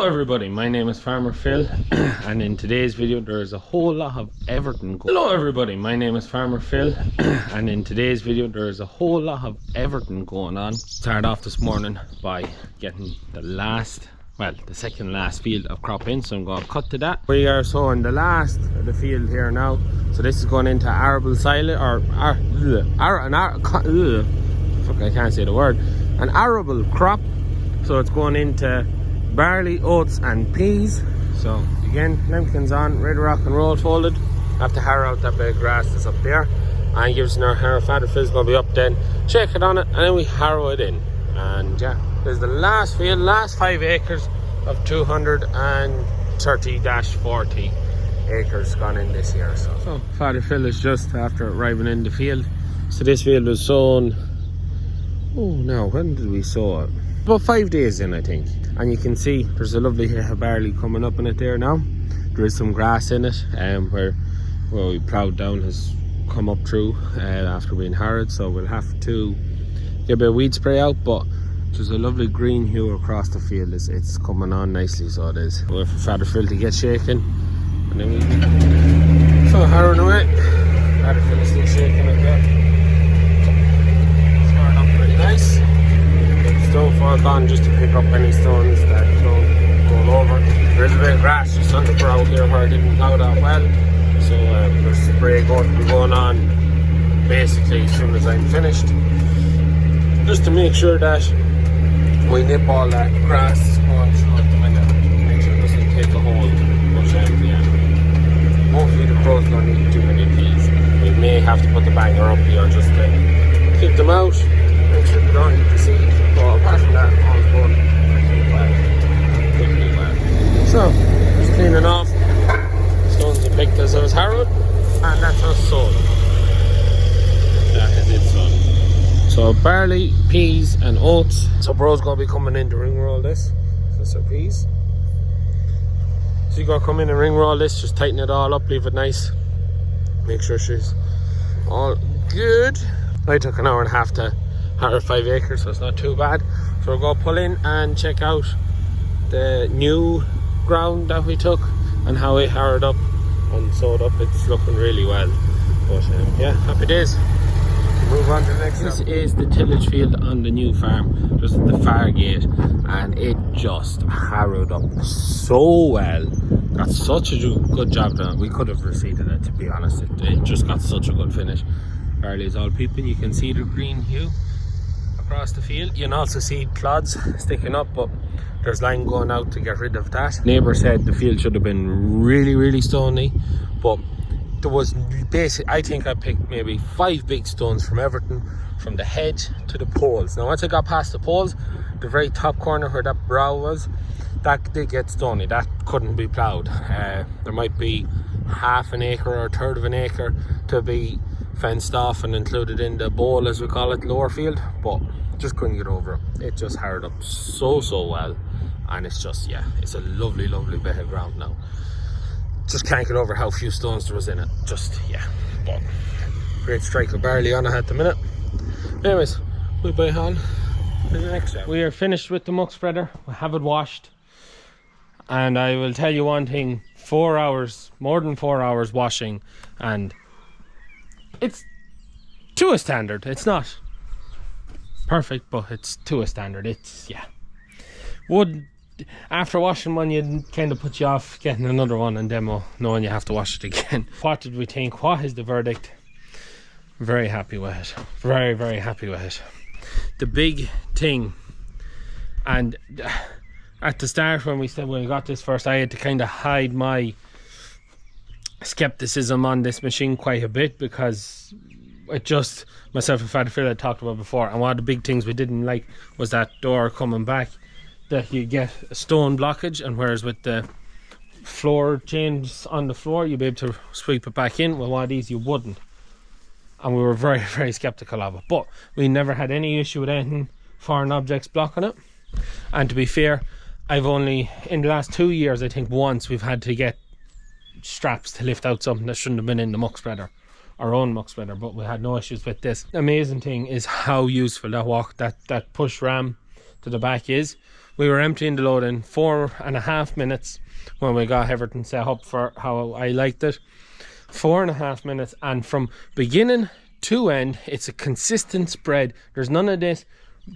Hello everybody, my name is Farmer Phil and in today's video there is a whole lot of Everton going on. Hello everybody, my name is Farmer Phil and in today's video there is a whole lot of Everton going on. Started off this morning by getting the second last field of crop in, so I'm going to cut to that. We are sowing the last of the field here now, so this is going into arable silage I can't say the word, an arable crop. So it's going into barley, oats and peas. So again, lambkins on, ready to rock and roll, folded. Have to harrow out that bit of grass that's up there and gives us our harrow. Father Phil's going to be up then, check it on it, and then we harrow it in. And yeah, there's the last field, last 5 acres of 230-40 acres gone in this year. So Father Phil is just after arriving in the field. So this field was sown, when did we sow it? About 5 days in, I think. And you can see there's a lovely hit of barley coming up in it there now. There is some grass in it where we ploughed down has come up through after being harrowed, so we'll have to get a bit of weed spray out, but there's a lovely green hue across the field. It's coming on nicely, so it is. We'll wait for Father Phil to get shaken and then we start harrowing away. Father Phil is still shaking it there. It's going up pretty nice. Stone fork on just to pick up any stones that don't roll over. There's a bit of grass just on the brow here where I didn't plough that well, so there's spray going to be going on basically as soon as I'm finished, just to make sure that we nip all that grass going through at the minute, make sure it doesn't take a hold. Hopefully the crows don't eat too many peas. We may have to put the banger up here just to keep them out, make sure they don't eat the seed. But apart from that, all's going pretty well. So, just cleaning off stones and picked as I was harrowed, and that's us sown. That is it sown. So barley, peas and oats. So bro's going to be coming in to ring roll this. So that's our peas. So you got to come in and ring roll this, just tighten it all up, leave it nice. Make sure she's all good. I took an hour and a half to harrow 5 acres, so it's not too bad. So we're going to pull in and check out the new ground that we took and how it harrowed up and sowed up. It's looking really well. But yeah, happy days. Move on to the next one. This is the tillage field on the new farm, just at the far gate, and it just harrowed up so well. Got such a good job done. We could have reseeded it, to be honest. It just got such a good finish. Barley is all peeping. You can see the green hue across the field. You can also see clods sticking up, but there's line going out to get rid of that. Neighbour said the field should have been really stony, but there was basically, I think I picked maybe 5 big stones from Everton, from the hedge to the poles. Now once I got past the poles, the very top corner where that brow was, that did get stony. That couldn't be ploughed. There might be half an acre or a third of an acre to be fenced off and included in the bowl, as we call it, lower field, but just couldn't get over it. It just harrowed up so well, and it's just, yeah, it's a lovely bit of ground now. Just can't get over how few stones there was in it. Just, yeah, but great strike of barley on it at the minute. Anyways, we'll buy on to the next step. We are finished with the muck spreader. We have it washed, and I will tell you one thing, 4 hours, more than 4 hours washing, and it's to a standard. It's not perfect, but it's to a standard. It's, yeah, would after washing one, you'd kind of put you off getting another one and demo, knowing you have to wash it again. What did we think? What is the verdict? Very happy with it. Very happy with it. The big thing, and at the start when we got this first, I had to kind of hide my skepticism on this machine quite a bit, because it just, myself and Father Phil had talked about before, and one of the big things we didn't like was that door coming back, that you get a stone blockage, and whereas with the floor chains on the floor you'd be able to sweep it back in, well, one of these you wouldn't, and we were very skeptical of it. But we never had any issue with anything foreign objects blocking it. And to be fair, I've only, in the last 2 years, I think once we've had to get straps to lift out something that shouldn't have been in the muck spreader, our own muck spreader, but we had no issues with this. The amazing thing is how useful that push ram to the back is. We were emptying the load in 4.5 minutes when we got everything set up for how I liked it. 4.5 minutes, and from beginning to end, it's a consistent spread. There's none of this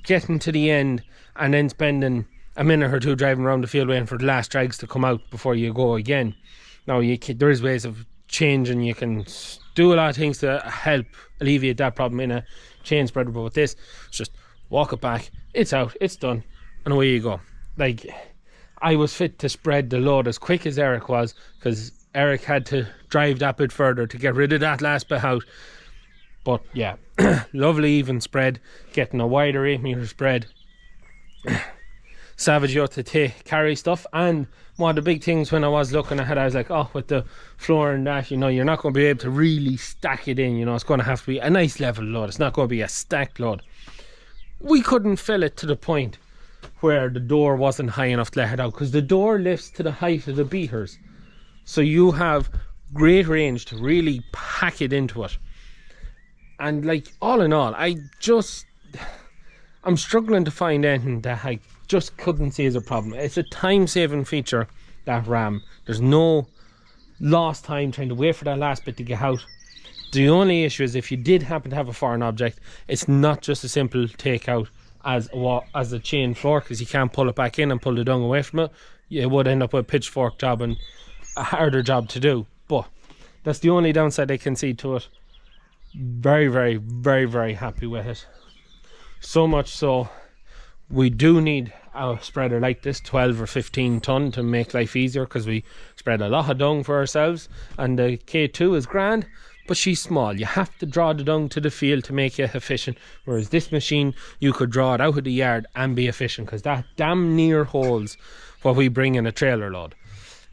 getting to the end and then spending a minute or two driving around the field waiting for the last drags to come out before you go again. Now, there is ways of changing. You can do a lot of things to help alleviate that problem in a chain spreader, but with this, just walk it back, it's out, it's done, and away you go. Like, I was fit to spread the load as quick as Eric was, because Eric had to drive that bit further to get rid of that last bit out. But yeah, lovely even spread, getting a wider 8-meter spread. Savage you to carry stuff. And one of the big things when I was looking ahead, I was like, oh, with the floor and that, you know, you're not going to be able to really stack it in. You know, it's going to have to be a nice level load. It's not going to be a stacked load. We couldn't fill it to the point where the door wasn't high enough to let it out, because the door lifts to the height of the beaters. So you have great range to really pack it into it. And like, all in all, I'm struggling to find anything that I just couldn't see as a problem. It's a time-saving feature, that RAM. There's no lost time trying to wait for that last bit to get out. The only issue is if you did happen to have a foreign object, it's not just a simple take out as a chain floor, because you can't pull it back in and pull the dung away from it. You would end up with a pitchfork job and a harder job to do. But that's the only downside I can see to it. Very, very, very, very happy with it. So much so, we do need a spreader like this, 12 or 15 ton, to make life easier, because we spread a lot of dung for ourselves, and the K2 is grand, but she's small. You have to draw the dung to the field to make it efficient, whereas this machine, you could draw it out of the yard and be efficient, because that damn near holds what we bring in a trailer load,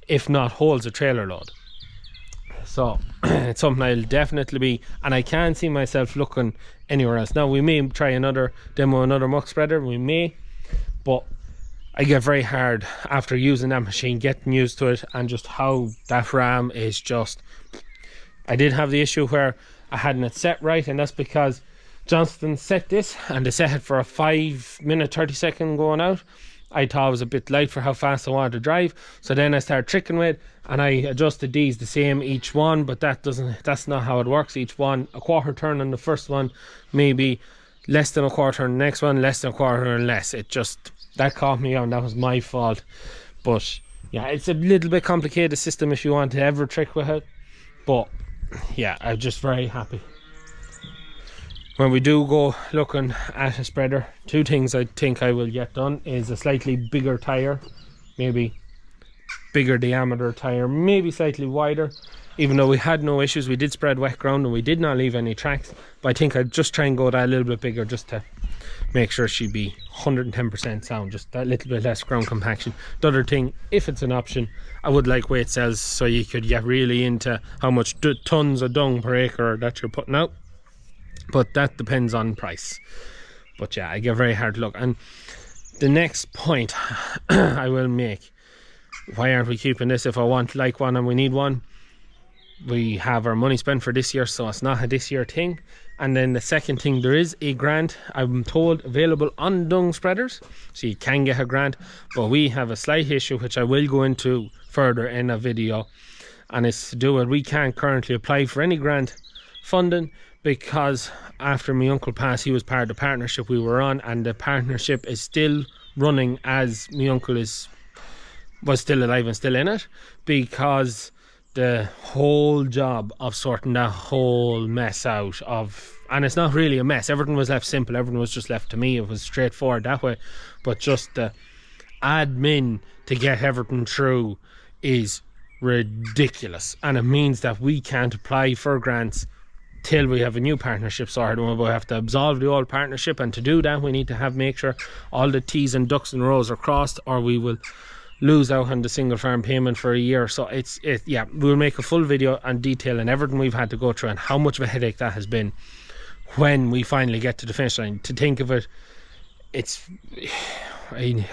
if not holds a trailer load. So it's something I'll definitely be, and I can't see myself looking anywhere else. Now, we may try another muck spreader, we may, but I get very hard after using that machine, getting used to it, and just how that RAM is just... I did have the issue where I hadn't it set right, and that's because Johnston set this, and they set it for a 5-minute 30-second going out. I thought it was a bit light for how fast I wanted to drive, so then I started tricking with it, and I adjusted these the same each one, but that's not how it works. Each one, a quarter turn on the first one, maybe less than a quarter on the next one, less than a quarter and less. It just, that caught me out, and that was my fault. But yeah, it's a little bit complicated system if you want to ever trick with it, but yeah, I'm just very happy. When we do go looking at a spreader, 2 things I think I will get done is a slightly bigger tyre, maybe bigger diameter tyre, maybe slightly wider. Even though we had no issues, we did spread wet ground and we did not leave any tracks, but I think I'd just try and go that a little bit bigger, just to make sure she'd be 110% sound, just that little bit less ground compaction. The other thing, if it's an option, I would like weight cells, so you could get really into how much tons of dung per acre that you're putting out. But that depends on price. But yeah, I get very hard to look. And the next point I will make, why aren't we keeping this if I want like one and we need one? We have our money spent for this year, so it's not a this year thing. And then the second thing, there is a grant, I'm told, available on dung spreaders, so you can get a grant, but we have a slight issue which I will go into further in a video, and it's to do with we can't currently apply for any grant funding, because after my uncle passed, he was part of the partnership we were on, and the partnership is still running as my uncle was still alive and still in it, because the whole job of sorting that whole mess out of, and it's not really a mess, everything was left simple, everything was just left to me, it was straightforward that way, but just the admin to get everything through is ridiculous, and it means that we can't apply for grants till we have a new partnership sorted. We'll have to absolve the old partnership, and to do that we need to make sure all the T's and ducks and rows are crossed, or we will lose out on the single farm payment for a year. So yeah, we'll make a full video on detailing everything we've had to go through and how much of a headache that has been when we finally get to the finish line. To think of it, it's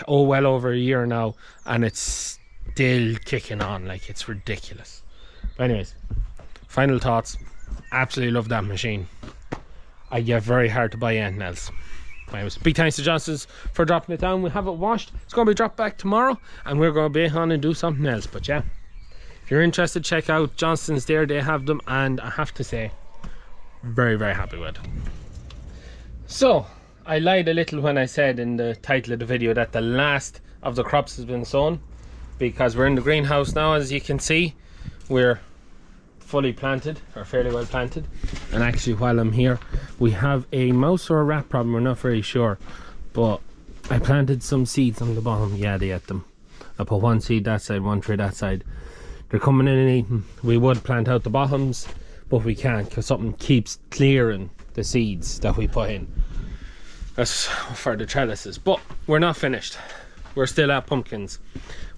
well over a year now, and it's still kicking on. Like, it's ridiculous. But anyways, final thoughts. Absolutely love that machine. I get very hard to buy anything else. anyways, big thanks to Johnson's for dropping it down. We have it washed. It's going to be dropped back tomorrow, and we're going to be on and do something else. But yeah, if you're interested, check out Johnson's there. They have them, and I have to say, very, very happy with it. So I lied a little when I said in the title of the video that the last of the crops has been sown, because we're in the greenhouse now. As you can see, we're fully planted, or fairly well planted. And actually, while I'm here, we have a mouse or a rat problem, we're not very sure, but I planted some seeds on the bottom. Yeah, they ate them. I put one seed that side, one tree that side. They're coming in and eating. We would plant out the bottoms, but we can't because something keeps clearing the seeds that we put in. That's for the trellises, but we're not finished. We're still at pumpkins.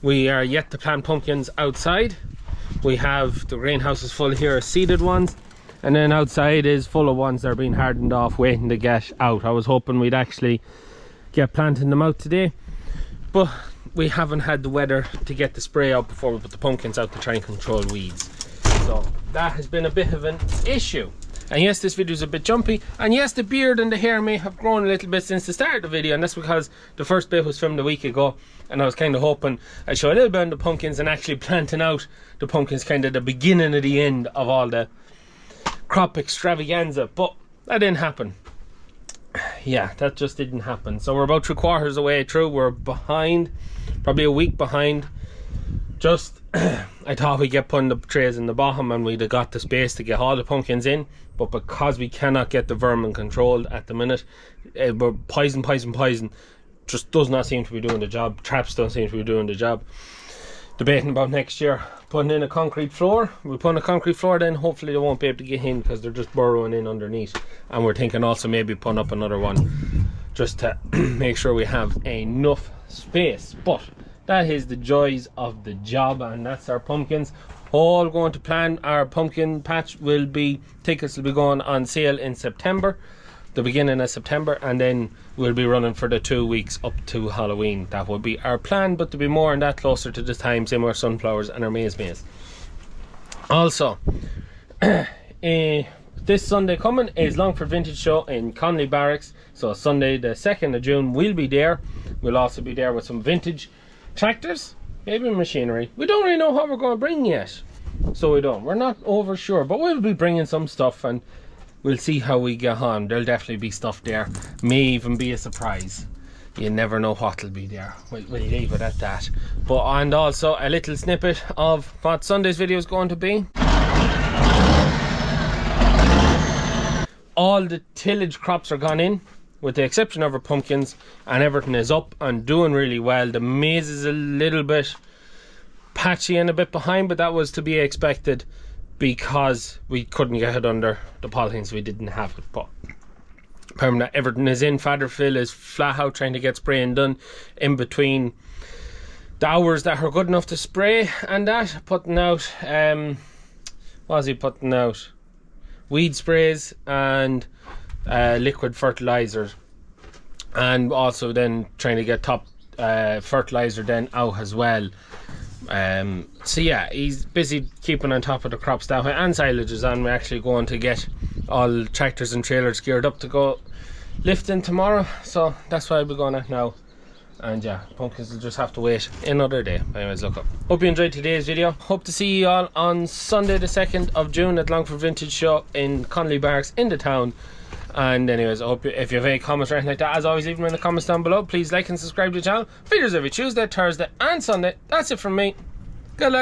We are yet to plant pumpkins outside. We have the greenhouse is full here of seeded ones, and then outside is full of ones that are being hardened off, waiting to get out. I was hoping we'd actually get planting them out today, but we haven't had the weather to get the spray out before we put the pumpkins out to try and control weeds. So that has been a bit of an issue. And yes, this video is a bit jumpy, and yes, the beard and the hair may have grown a little bit since the start of the video, and that's because the first bit was filmed a week ago, and I was kind of hoping I'd show a little bit on the pumpkins and actually planting out the pumpkins, kind of the beginning of the end of all the crop extravaganza, but that didn't happen. Yeah, that just didn't happen. So we're about 3/4 of the way through. We're behind, probably a week behind. Just I thought we'd get putting the trays in the bottom and we'd have got the space to get all the pumpkins in, but because we cannot get the vermin controlled at the minute, we're poison just does not seem to be doing the job. Traps don't seem to be doing the job. Debating about next year putting in a concrete floor. We put in a concrete floor, then hopefully they won't be able to get in because they're just burrowing in underneath. And we're thinking also maybe putting up another one just to make sure we have enough space. But that is the joys of the job, and that's our pumpkins all going to plan. Our pumpkin patch will be, tickets will be going on sale in September, the beginning of September, and then we'll be running for the 2 weeks up to Halloween. That will be our plan, but to be more and that closer to the time, same with our sunflowers and our maize. Also, this Sunday coming is Longford Vintage Show in Connolly Barracks. So Sunday the 2nd of June we'll be there. We'll also be there with some vintage tractors, maybe machinery. We don't really know what we're going to bring yet, so we're not over sure, but we'll be bringing some stuff and we'll see how we get on. There'll definitely be stuff there, may even be a surprise. You never know what'll be there. We'll leave it at that. But and also a little snippet of what Sunday's video is going to be. All the tillage crops are gone in, with the exception of our pumpkins, and everything is up and doing really well. The maize is a little bit patchy and a bit behind, but that was to be expected because we couldn't get it under the polythene, we didn't have it. But everything is in. Father Phil is flat out trying to get spraying done in between the hours that are good enough to spray, and that putting out what was he putting out? Weed sprays and liquid fertilizers, and also then trying to get top fertilizer then out as well. So yeah, he's busy keeping on top of the crops that way, and silage is on. We're actually going to get all tractors and trailers geared up to go lifting tomorrow, so that's why we're going at now. And yeah, pumpkins will just have to wait another day. Anyways, look up. Hope you enjoyed today's video. Hope to see you all on Sunday the 2nd of June at Longford Vintage Show in Connolly Barracks in the town. And anyways, I hope if you have any comments or anything like that, as always, leave them in the comments down below. Please like and subscribe to the channel. Videos every Tuesday, Thursday and Sunday. That's it from me. Good luck.